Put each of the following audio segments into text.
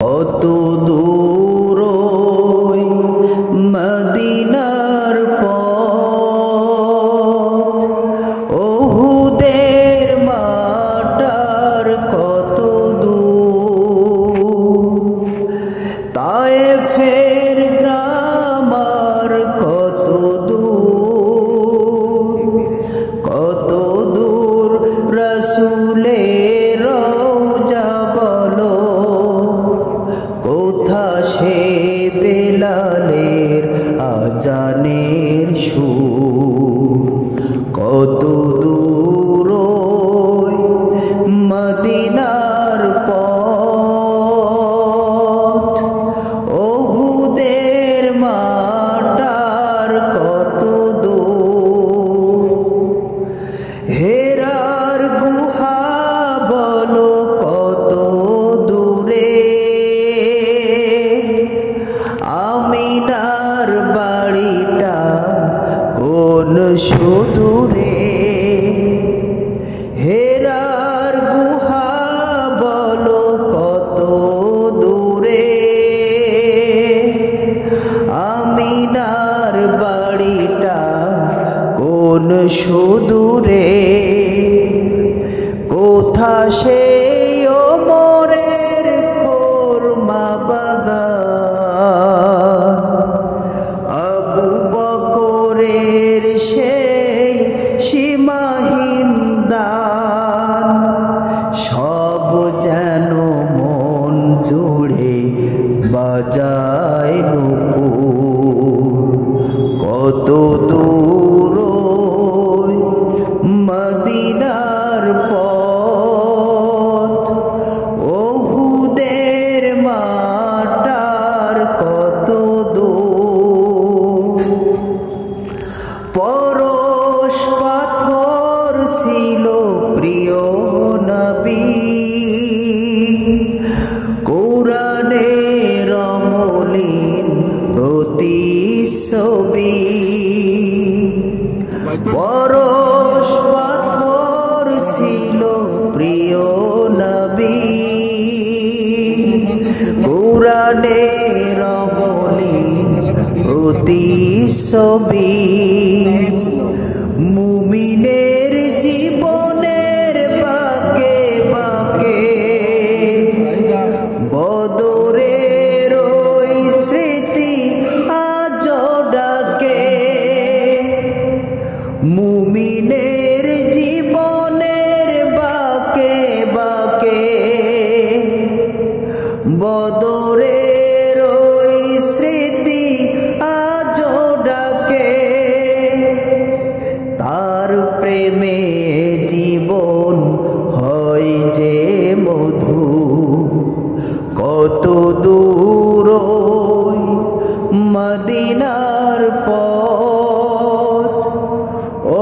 কত দূর মদিনার পথ, ওহুদের মাটার কত দূর, তায়েফের গ্রামার কত দূর রাসূলের রওজা বলো, কোথা সে বেলালের আজানের সুর, কত দূর মদিনার পথ, ওহুদের মাটার কত দূর, হেরার গুহা বলো কত দূরে, আমিনার বাড়িটা কোন সুদূরে, হেরার গুহা বলো কত দূরে, আমিনার বাড়িটা কোন সুদূরে, কোথা সে ওমরের খোরমা বাগান, আবু বকরের সেই সীমাহীন দান, সব যেন মন জুড়ে বাজায় নূপুর, কত দূর মদিনার পথ, ওহুদের মাটার কত দূর, পরশ পাথর ছিল প্রিয় নবী, কোরআনের অমলিন প্রতিচ্ছবি, পরশ পাথর ছিল প্রিয় নবী, কোরআনের অমলিন প্রতিচ্ছবি, মুমিনের জীবনের বাঁকে বাঁকে বদরের ওই স্মৃতি আজও ডাকে, মুমিনের জীবনের বাঁকে বাঁকে বদরের ওই স্মৃতি আজও ডাকে, তার প্রেমে জীবন হয় যে মধু, কত দূর মদিনার পথ,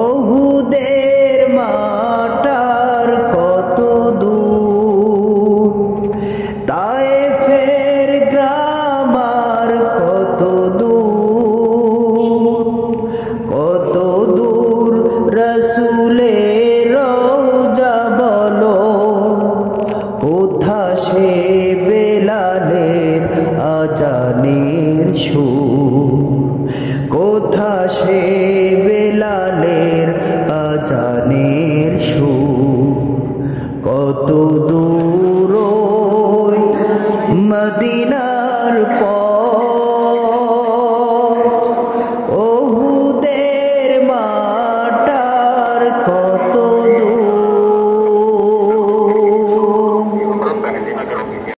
ওহুদের মাটার কত দূর, তায়েফের গ্রামার কত দূর রাসূলের রওজা বলো, কোথা সে বেলালের আজানের সুর, কোথা সে বেলালের আজানের সুর, কত দূর মদিনার পথ।